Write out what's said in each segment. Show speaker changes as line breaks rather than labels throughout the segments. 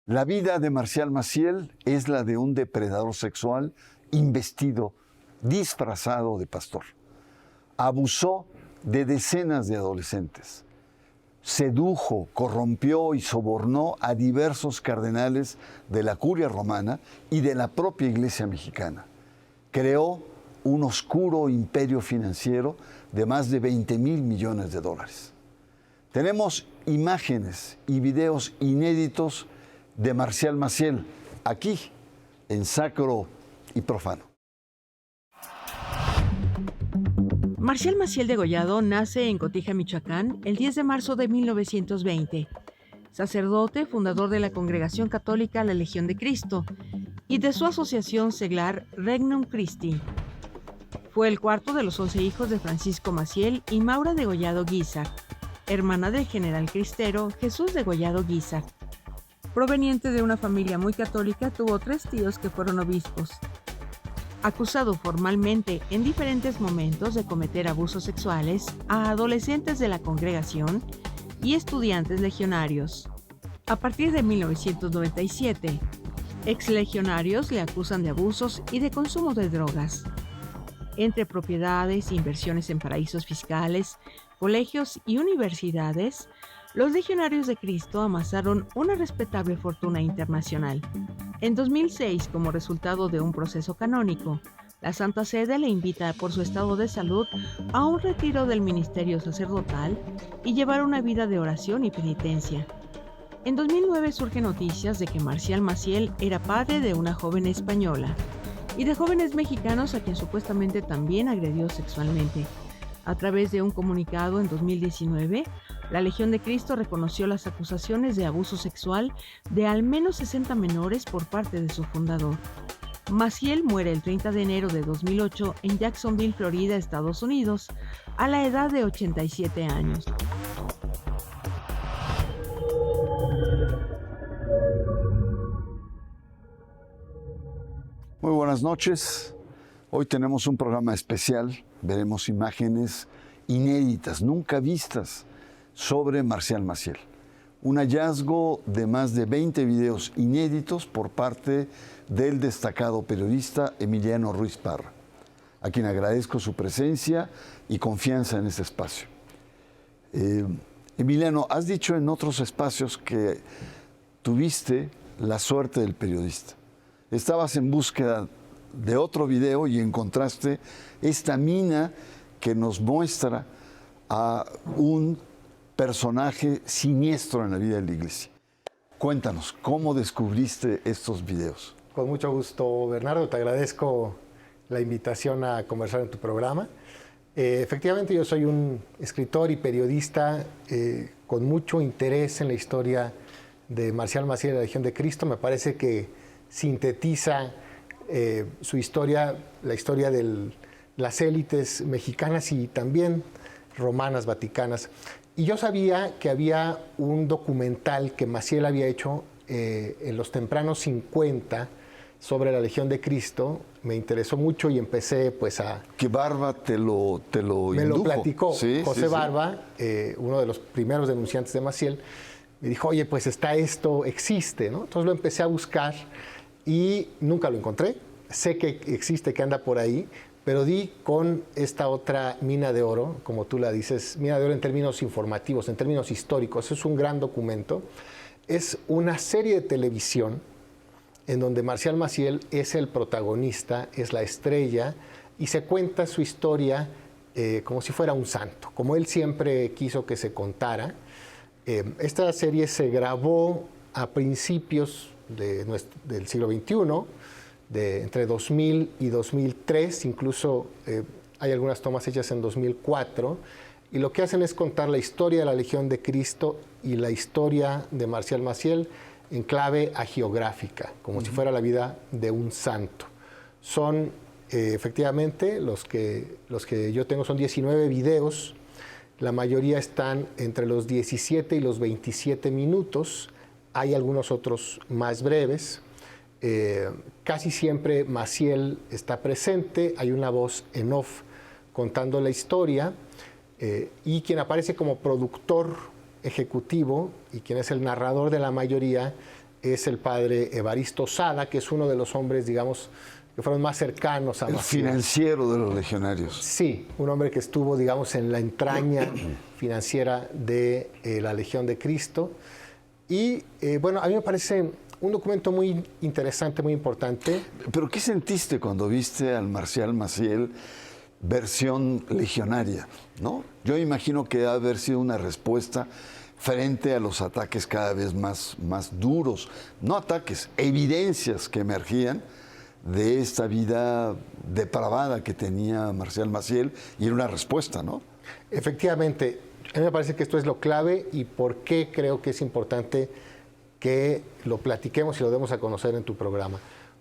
La vida de Marcial Maciel es la de un depredador sexual investido, disfrazado de pastor. Abusó de decenas de adolescentes. Sedujo, corrompió y sobornó a diversos cardenales de la curia romana y de la propia Iglesia mexicana. Creó un oscuro imperio financiero de más de 20,000 millones de dólares. Tenemos imágenes y videos inéditos de Marcial Maciel, aquí, en Sacro y Profano.
Marcial Maciel Degollado nace en Cotija, Michoacán, el 10 de marzo de 1920. Sacerdote, fundador de la Congregación Católica La Legión de Cristo y de su asociación seglar Regnum Christi. Fue el cuarto de los 11 hijos de Francisco Maciel y Maura Degollado Guízar, hermana del general cristero Jesús Degollado Guízar. Proveniente de una familia muy católica, tuvo 3 tíos que fueron obispos. Acusado formalmente en diferentes momentos de cometer abusos sexuales a adolescentes de la congregación y estudiantes legionarios. A partir de 1997, exlegionarios le acusan de abusos y de consumo de drogas. Entre propiedades, inversiones en paraísos fiscales, colegios y universidades, los legionarios de Cristo amasaron una respetable fortuna internacional. En 2006, como resultado de un proceso canónico, la Santa Sede le invita por su estado de salud a un retiro del ministerio sacerdotal y llevar una vida de oración y penitencia. En 2009 surgen noticias de que Marcial Maciel era padre de una joven española y de jóvenes mexicanos a quien supuestamente también agredió sexualmente. A través de un comunicado en 2019, la Legión de Cristo reconoció las acusaciones de abuso sexual de al menos 60 menores por parte de su fundador. Maciel muere el 30 de enero de 2008 en Jacksonville, Florida, Estados Unidos, a la edad de 87 años.
Muy buenas noches. Hoy tenemos un programa especial. Veremos imágenes inéditas, nunca vistas, sobre Marcial Maciel. Un hallazgo de más de 20 videos inéditos por parte del destacado periodista Emiliano Ruiz Parra, a quien agradezco su presencia y confianza en este espacio. Emiliano, has dicho en otros espacios que tuviste la suerte del periodista. Estabas en búsqueda de otro video y encontraste esta mina que nos muestra a un personaje siniestro en la vida de la iglesia. Cuéntanos, ¿cómo descubriste estos videos?
Con mucho gusto, Bernardo. Te agradezco la invitación a conversar en tu programa. Efectivamente, yo soy un escritor y periodista con mucho interés en la historia de Marcial Maciel de la Legión de Cristo. Me parece que sintetiza su historia, la historia de las élites mexicanas y también romanas, vaticanas. Y yo sabía que había un documental que Maciel había hecho en los tempranos 50 sobre la Legión de Cristo. Me interesó mucho y empecé pues a...
¿Qué Barba te lo indujo?
Me lo platicó.
Sí,
José Barba, uno de los primeros denunciantes de Maciel, me dijo, oye, pues está esto, existe, ¿no? Entonces lo empecé a buscar y nunca lo encontré. Sé que existe, que anda por ahí, pero di con esta otra mina de oro, como tú la dices, mina de oro en términos informativos, en términos históricos. Es un gran documento. Es una serie de televisión en donde Marcial Maciel es el protagonista, es la estrella, y se cuenta su historia como si fuera un santo, como él siempre quiso que se contara. Esta serie se grabó a principios del siglo XXI, entre 2000 y 2003, incluso hay algunas tomas hechas en 2004, y lo que hacen es contar la historia de la Legión de Cristo y la historia de Marcial Maciel en clave hagiográfica, como si fuera la vida de un santo. Son, efectivamente, los que yo tengo son 19 videos, la mayoría están entre los 17 y los 27 minutos, hay algunos otros más breves. Casi siempre Maciel está presente, hay una voz en off contando la historia, y quien aparece como productor ejecutivo y quien es el narrador de la mayoría es el padre Evaristo Sada, que es uno de los hombres, digamos, que fueron más cercanos a
El
Maciel.
financiero de los legionarios.
Sí, un hombre que estuvo, digamos, en la entraña financiera de la Legión de Cristo. Y bueno, a mí me parece un documento muy interesante, muy importante.
¿Pero qué sentiste cuando viste al Marcial Maciel versión legionaria, ¿no? Yo imagino que debe haber sido una respuesta frente a los ataques cada vez más duros. No ataques, evidencias que emergían de esta vida depravada que tenía Marcial Maciel, y era una respuesta, ¿no?
Efectivamente, a mí me parece que esto es lo clave y por qué creo que es importante que lo platiquemos y lo demos a conocer en tu programa,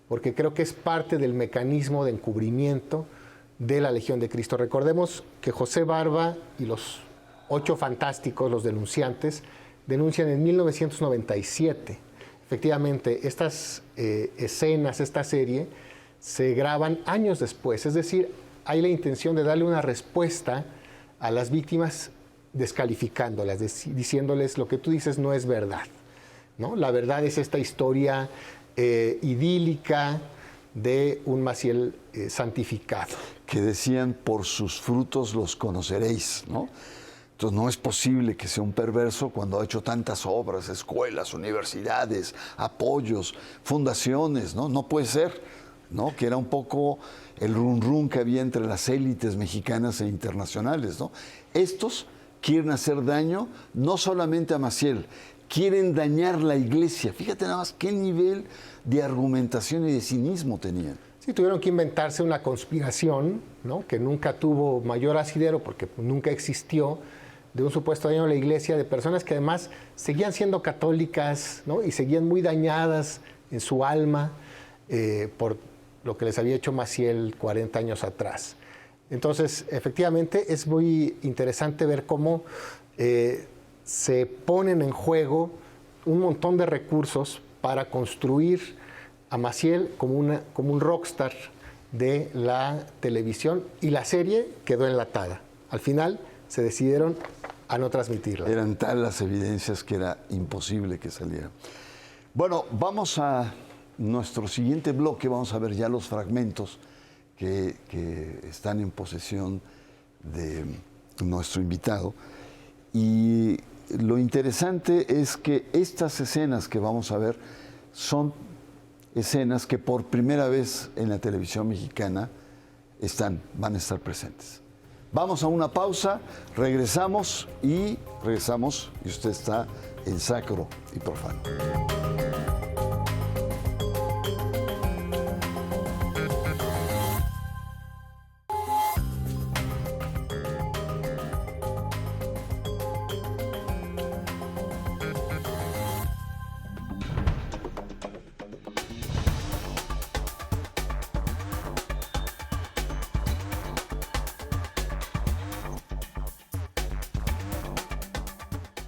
porque creo que es parte del mecanismo de encubrimiento de la Legión de Cristo. Recordemos que José Barba y los 8 fantásticos, los denunciantes, denuncian en 1997. Efectivamente, estas escenas, esta serie, se graban años después, es decir, hay la intención de darle una respuesta a las víctimas descalificándolas, diciéndoles lo que tú dices no es verdad, ¿no? La verdad es esta historia idílica de un Maciel santificado.
Que decían, por sus frutos los conoceréis, ¿no? Entonces no es posible que sea un perverso cuando ha hecho tantas obras, escuelas, universidades, apoyos, fundaciones, ¿no? No puede ser, ¿no? Que era un poco el run que había entre las élites mexicanas e internacionales, ¿no? Estos quieren hacer daño no solamente a Maciel, quieren dañar la iglesia. Fíjate nada más qué nivel de argumentación y de cinismo tenían.
Sí, tuvieron que inventarse una conspiración, ¿no? Que nunca tuvo mayor asidero porque nunca existió, de un supuesto daño a la iglesia, de personas que además seguían siendo católicas, ¿no? Y seguían muy dañadas en su alma por lo que les había hecho Maciel 40 años atrás. Entonces, efectivamente, es muy interesante ver cómo se ponen en juego un montón de recursos para construir a Maciel como un rockstar de la televisión, y la serie quedó enlatada. Al final se decidieron a no transmitirla.
Eran tal las evidencias que era imposible que saliera. Bueno, vamos a nuestro siguiente bloque, vamos a ver ya los fragmentos que están en posesión de nuestro invitado. Y lo interesante es que estas escenas que vamos a ver son escenas que por primera vez en la televisión mexicana van a estar presentes. Vamos a una pausa, regresamos y usted está en Sacro y Profano.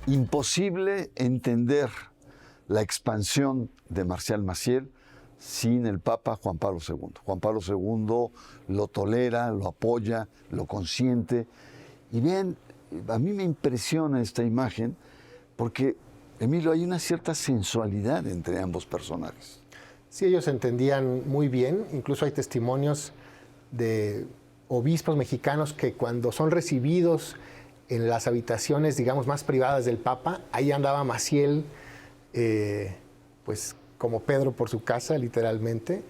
Imposible entender la expansión de Marcial Maciel sin el Papa Juan Pablo II. Juan Pablo II lo tolera, lo apoya, lo consiente. Y bien, a mí me impresiona esta imagen porque, Emilio, hay una cierta sensualidad entre ambos personajes.
Sí, ellos se entendían muy bien. Incluso hay testimonios de obispos mexicanos que cuando son recibidos en las habitaciones, digamos, más privadas del Papa, ahí andaba Maciel, pues como Pedro por su casa, literalmente.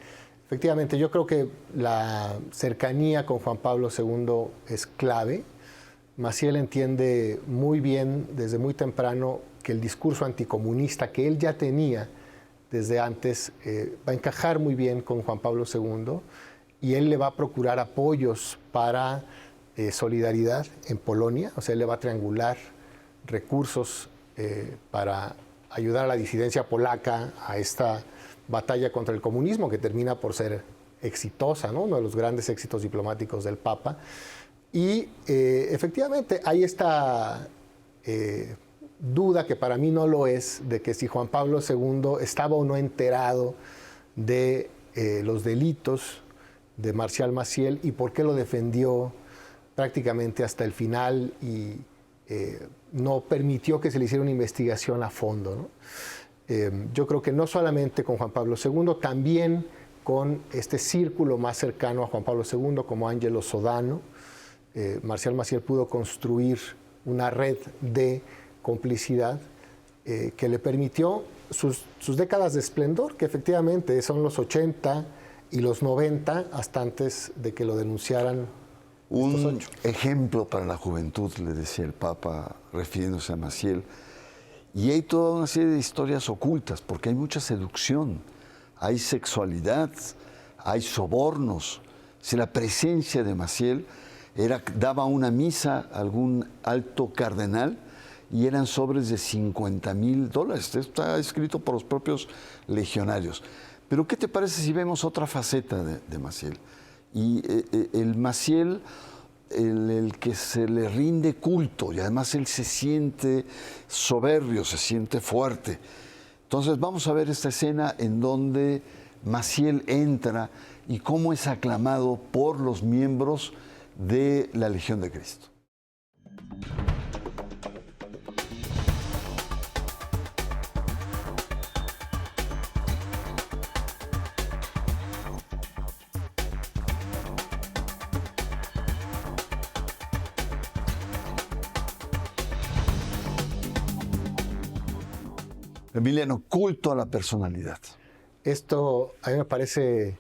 Efectivamente, yo creo que la cercanía con Juan Pablo II es clave. Maciel entiende muy bien, desde muy temprano, que el discurso anticomunista que él ya tenía desde antes va a encajar muy bien con Juan Pablo II, y él le va a procurar apoyos para solidaridad en Polonia, o sea, él le va a triangular recursos para ayudar a la disidencia polaca a esta batalla contra el comunismo, que termina por ser exitosa, ¿no? Uno de los grandes éxitos diplomáticos del Papa. Y efectivamente hay esta duda, que para mí no lo es, de que si Juan Pablo II estaba o no enterado de los delitos de Marcial Maciel y por qué lo defendió prácticamente hasta el final y no permitió que se le hiciera una investigación a fondo, ¿no? Yo creo que no solamente con Juan Pablo II, también con este círculo más cercano a Juan Pablo II, como Angelo Sodano, Marcial Maciel pudo construir una red de complicidad que le permitió sus décadas de esplendor, que efectivamente son los 80 y los 90, hasta antes de que lo denunciaran.
Un ejemplo para la juventud, le decía el Papa, refiriéndose a Maciel. Y hay toda una serie de historias ocultas, porque hay mucha seducción, hay sexualidad, hay sobornos. Si la presencia de Maciel daba una misa a algún alto cardenal y eran sobres de $50,000. Esto está escrito por los propios legionarios. Pero ¿qué te parece si vemos otra faceta de Maciel? Y el Maciel, el que se le rinde culto, y además él se siente soberbio, se siente fuerte. Entonces vamos a ver esta escena en donde Maciel entra y cómo es aclamado por los miembros de la Legión de Cristo. Emiliano, culto a la personalidad.
Esto a mí me parece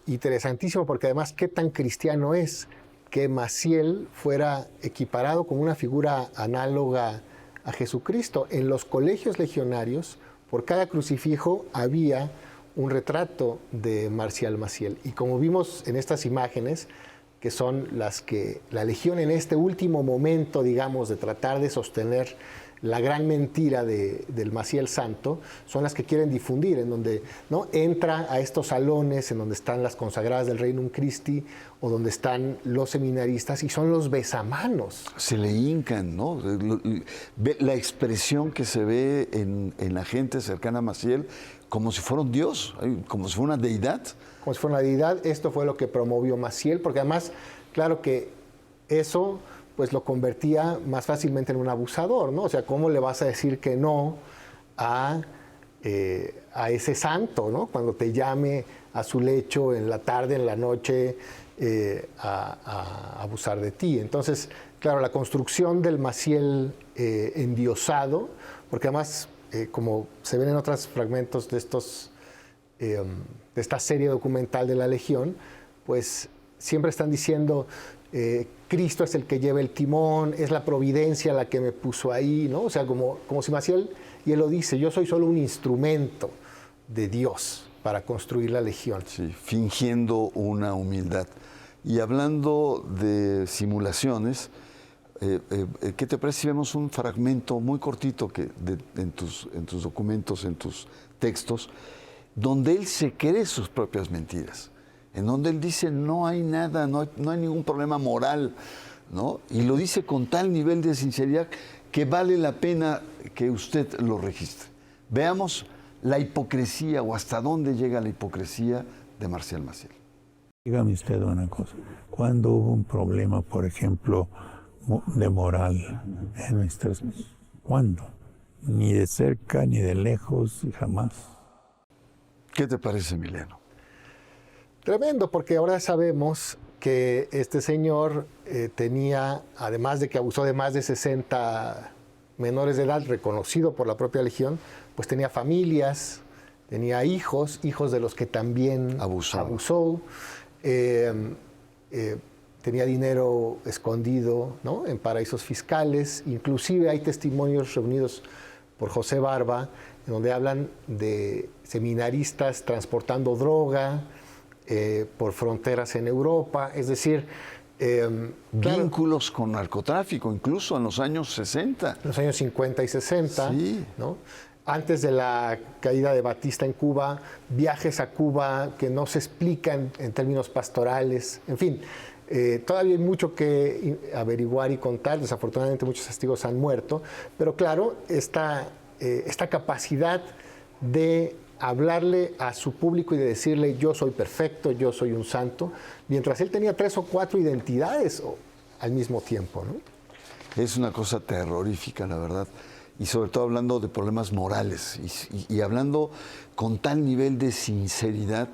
interesantísimo, porque además qué tan cristiano es que Maciel fuera equiparado como una figura análoga a Jesucristo. En los colegios legionarios, por cada crucifijo había un retrato de Marcial Maciel. Y como vimos en estas imágenes, que son las que la Legión en este último momento, digamos, de tratar de sostener la gran mentira del Maciel Santo, son las que quieren difundir, en donde, ¿no?, entra a estos salones en donde están las consagradas del Regnum Christi o donde están los seminaristas, y son los besamanos.
Se le hincan, ¿no? La expresión que se ve en la gente cercana a Maciel, como si fuera un dios, como si fuera una deidad.
Como si fuera una deidad. Esto fue lo que promovió Maciel, porque además, claro que eso pues lo convertía más fácilmente en un abusador, ¿no? O sea, ¿cómo le vas a decir que no a ese santo, ¿no?, cuando te llame a su lecho en la tarde, en la noche, a abusar de ti? Entonces, claro, la construcción del Maciel endiosado, porque además, como se ven en otros fragmentos de esta serie documental de la Legión, pues siempre están diciendo, Cristo es el que lleva el timón, es la providencia la que me puso ahí, ¿no? O sea, como si Maciel, y él lo dice, yo soy solo un instrumento de Dios para construir la Legión.
Sí, fingiendo una humildad. Y hablando de simulaciones, ¿qué te parece si vemos un fragmento muy cortito en tus documentos, en tus textos, donde él se cree sus propias mentiras? En donde él dice, no hay nada, no hay ningún problema moral, ¿no? Y lo dice con tal nivel de sinceridad que vale la pena que usted lo registre. Veamos la hipocresía, o hasta dónde llega la hipocresía de Marcial Maciel.
Dígame usted una cosa, ¿cuándo hubo un problema, por ejemplo, de moral en nuestras... ¿Cuándo? Ni de cerca, ni de lejos, jamás.
¿Qué te parece, Emiliano?
Tremendo, porque ahora sabemos que este señor tenía, además de que abusó de más de 60 menores de edad, reconocido por la propia Legión, pues tenía familias, tenía hijos de los que también abusó, tenía dinero escondido, ¿no?, en paraísos fiscales. Inclusive hay testimonios reunidos por José Barba, en donde hablan de seminaristas transportando droga por fronteras en Europa, es decir...
vínculos con narcotráfico, incluso en los años 60.
En los años 50 y 60,
sí,
¿no? Antes de la caída de Batista en Cuba, viajes a Cuba que no se explican en términos pastorales, en fin, todavía hay mucho que averiguar y contar. Desafortunadamente muchos testigos han muerto, pero claro, esta capacidad de hablarle a su público y de decirle, yo soy perfecto, yo soy un santo, mientras él tenía 3 o 4 identidades al mismo tiempo, ¿no?
Es una cosa terrorífica, la verdad. y sobre todo hablando de problemas morales y hablando con tal nivel de sinceridad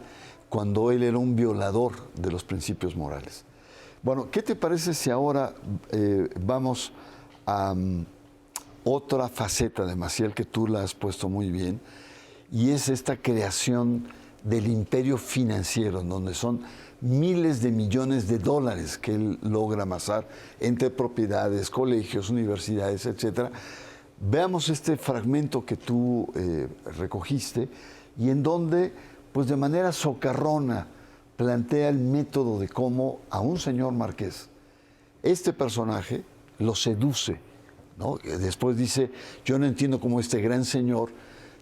cuando él era un violador de los principios morales. Bueno, ¿qué te parece si ahora vamos a otra faceta de Maciel que tú la has puesto muy bien, y es esta creación del imperio financiero, en donde son miles de millones de dólares que él logra amasar entre propiedades, colegios, universidades, etcétera? Veamos este fragmento que tú recogiste y en donde, pues de manera socarrona, plantea el método de cómo a un señor marqués, este personaje lo seduce, ¿no? Después dice, yo no entiendo cómo este gran señor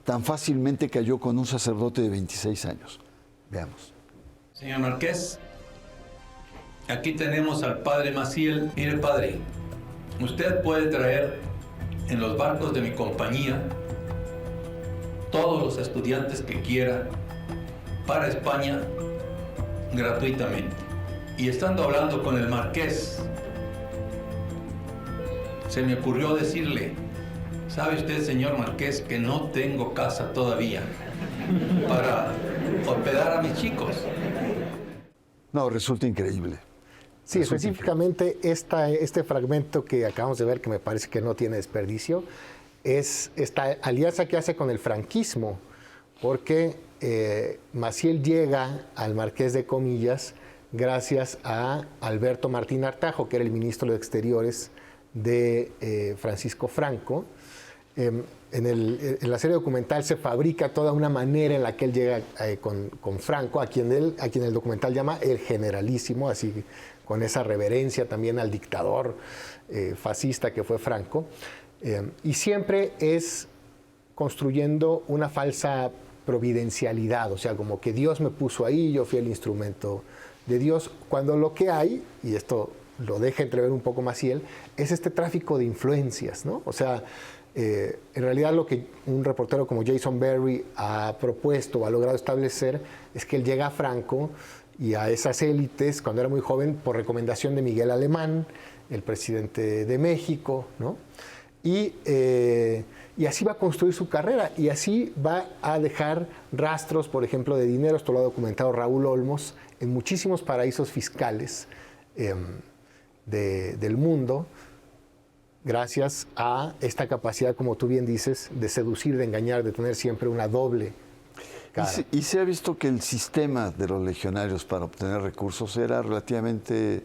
tan fácilmente cayó con un sacerdote de 26 años. Veamos.
Señor Marqués, aquí tenemos al padre Maciel. Mire, padre, usted puede traer en los barcos de mi compañía todos los estudiantes que quiera para España gratuitamente. Y estando hablando con el marqués, se me ocurrió decirle, ¿sabe usted, señor marqués, que no tengo casa todavía para hospedar a mis chicos?
No, resulta increíble.
Sí, específicamente este fragmento que acabamos de ver, que me parece que no tiene desperdicio, es esta alianza que hace con el franquismo, porque Maciel llega al Marqués de Comillas gracias a Alberto Martín Artajo, que era el ministro de Exteriores de Francisco Franco. En la serie documental se fabrica toda una manera en la que él llega con Franco, a quien el documental llama el generalísimo, así con esa reverencia también al dictador fascista que fue Franco. Y siempre es construyendo una falsa providencialidad, o sea, como que Dios me puso ahí, yo fui el instrumento de Dios, cuando lo que hay, y esto lo deja entrever un poco Maciel, es este tráfico de influencias, ¿no? O sea, en realidad lo que un reportero como Jason Berry ha propuesto o ha logrado establecer es que él llega a Franco y a esas élites cuando era muy joven por recomendación de Miguel Alemán, el presidente de México, ¿no? Y así va a construir su carrera y así va a dejar rastros, por ejemplo, de dinero, esto lo ha documentado Raúl Olmos, en muchísimos paraísos fiscales del mundo, gracias a esta capacidad, como tú bien dices, de seducir, de engañar, de tener siempre una doble cara.
Y se ha visto que el sistema de los legionarios para obtener recursos era relativamente,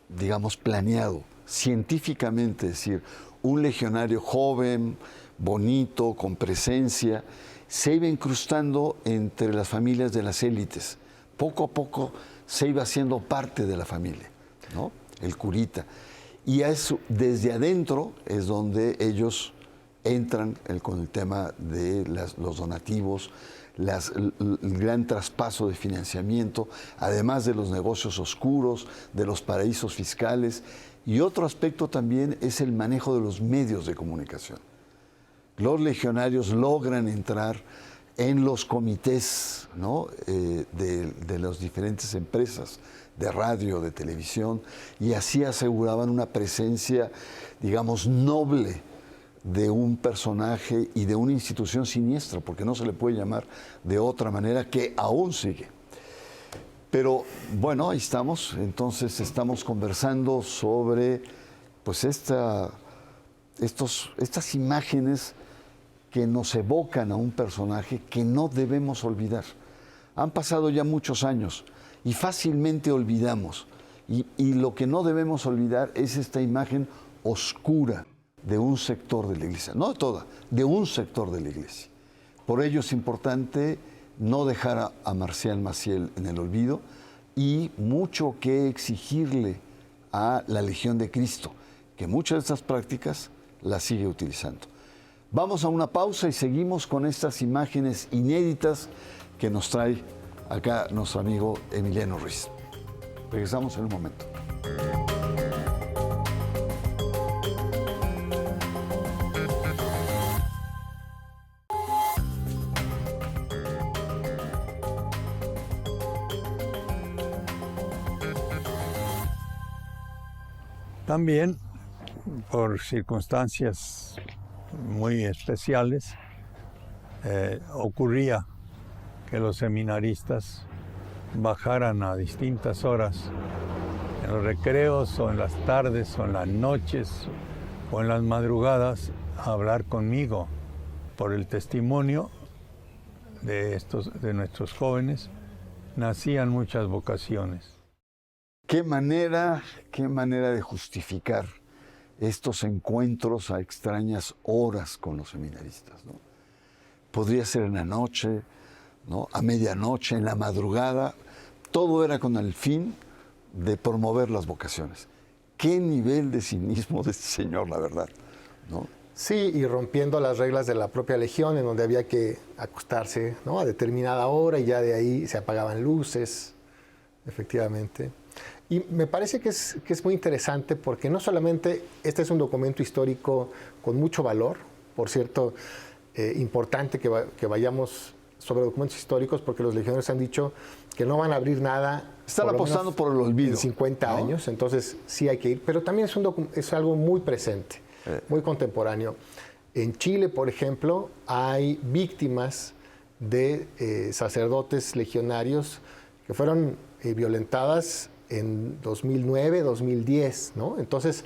digamos, planeado, científicamente, es decir, un legionario joven, bonito, con presencia, se iba incrustando entre las familias de las élites. Poco a poco se iba haciendo parte de la familia, ¿no? El curita. Y desde adentro es donde ellos entran con el tema de los donativos, el gran traspaso de financiamiento, además de los negocios oscuros, de los paraísos fiscales. Y otro aspecto también es el manejo de los medios de comunicación. Los legionarios logran entrar en los comités, ¿no? de las diferentes empresas de radio, de televisión, y así aseguraban una presencia, digamos, noble de un personaje y de una institución siniestra, porque no se le puede llamar de otra manera, que aún sigue. Pero bueno, ahí estamos, entonces estamos conversando sobre pues estas imágenes que nos evocan a un personaje que no debemos olvidar. Han pasado ya muchos años y fácilmente olvidamos. Y lo que no debemos olvidar es esta imagen oscura de un sector de la iglesia, no de toda, de un sector de la iglesia. Por ello es importante no dejar a Marcial Maciel en el olvido y mucho que exigirle a la Legión de Cristo, que muchas de estas prácticas las sigue utilizando. Vamos a una pausa y seguimos con estas imágenes inéditas que nos trae acá nuestro amigo Emiliano Ruiz. Regresamos en un momento.
También, por circunstancias muy especiales, ocurría que los seminaristas bajaran a distintas horas, en los recreos o en las tardes o en las noches o en las madrugadas, a hablar conmigo por el testimonio de nuestros jóvenes. Nacían muchas vocaciones.
Qué manera de justificar estos encuentros a extrañas horas con los seminaristas, ¿no? Podría ser en la noche, ¿no? A medianoche, en la madrugada. Todo era con el fin de promover las vocaciones. Qué nivel de cinismo de este señor, la verdad, ¿no?
Sí, y rompiendo las reglas de la propia legión, en donde había que acostarse, ¿no?, a determinada hora, y ya de ahí se apagaban luces, efectivamente. Y me parece que es muy interesante, porque no solamente este es un documento histórico con mucho valor, por cierto, importante que vayamos sobre documentos históricos, porque los legionarios han dicho que no van a abrir nada.
Están apostando por el olvido.
En 50
¿no?
años, entonces sí hay que ir, pero también es algo muy presente, muy contemporáneo. En Chile, por ejemplo, hay víctimas de sacerdotes legionarios que fueron violentadas en 2009, 2010, ¿no? Entonces,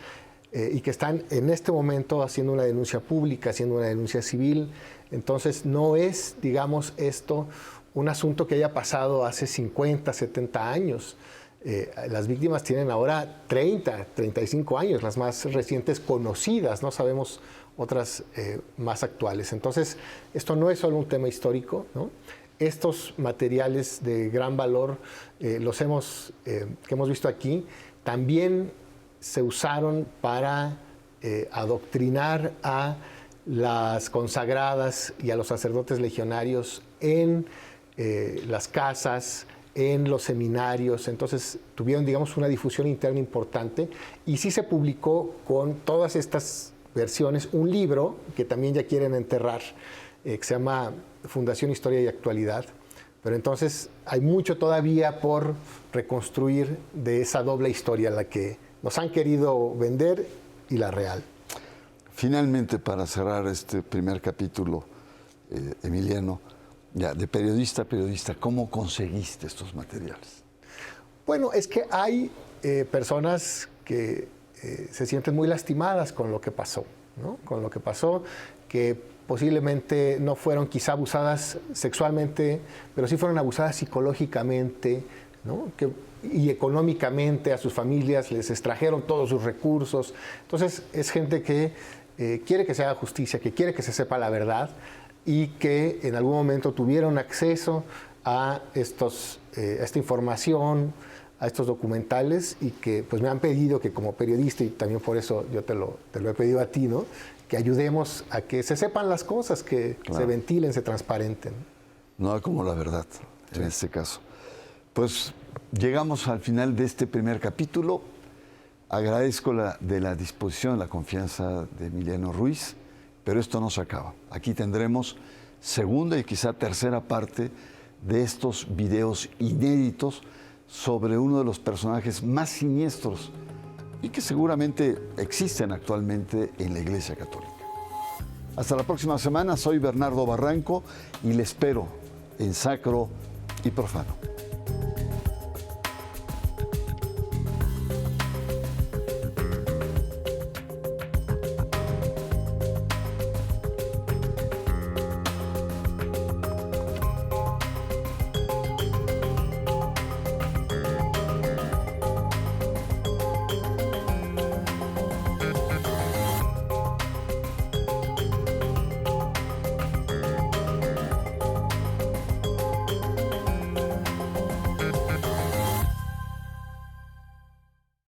y que están en este momento haciendo una denuncia pública, haciendo una denuncia civil. Entonces, no es, digamos, esto un asunto que haya pasado hace 50, 70 años. Las víctimas tienen ahora 30, 35 años, las más recientes conocidas, no sabemos otras más actuales. Entonces, esto no es solo un tema histórico, ¿no? Estos materiales de gran valor, que hemos visto aquí, también se usaron para adoctrinar a las consagradas y a los sacerdotes legionarios en las casas, en los seminarios. Entonces tuvieron, digamos, una difusión interna importante, y sí se publicó con todas estas versiones un libro que también ya quieren enterrar, que se llama Fundación Historia y Actualidad. Pero entonces hay mucho todavía por reconstruir de esa doble historia, la que nos han querido vender y la real.
Finalmente, para cerrar este primer capítulo, Emiliano, ya de periodista a periodista, ¿cómo conseguiste estos materiales?
Bueno, es que hay personas que se sienten muy lastimadas con lo que pasó, ¿no? Con lo que pasó, que posiblemente no fueron quizá abusadas sexualmente, pero sí fueron abusadas psicológicamente, ¿no? Y económicamente a sus familias les extrajeron todos sus recursos. Entonces es gente que quiere que se haga justicia, que quiere que se sepa la verdad, y que en algún momento tuvieron acceso a esta información, a estos documentales, y que pues me han pedido que como periodista, y también por eso yo te lo he pedido a ti, ¿no?, que ayudemos a que se sepan las cosas, que se ventilen, se transparenten.
No como la verdad, en este caso. Pues llegamos al final de este primer capítulo. Agradezco la disposición, la confianza de Emiliano Ruiz, pero esto no se acaba. Aquí tendremos segunda y quizá tercera parte de estos videos inéditos sobre uno de los personajes más siniestros y que seguramente existen actualmente en la Iglesia Católica. Hasta la próxima semana. Soy Bernardo Barranco y le espero en Sacro y Profano.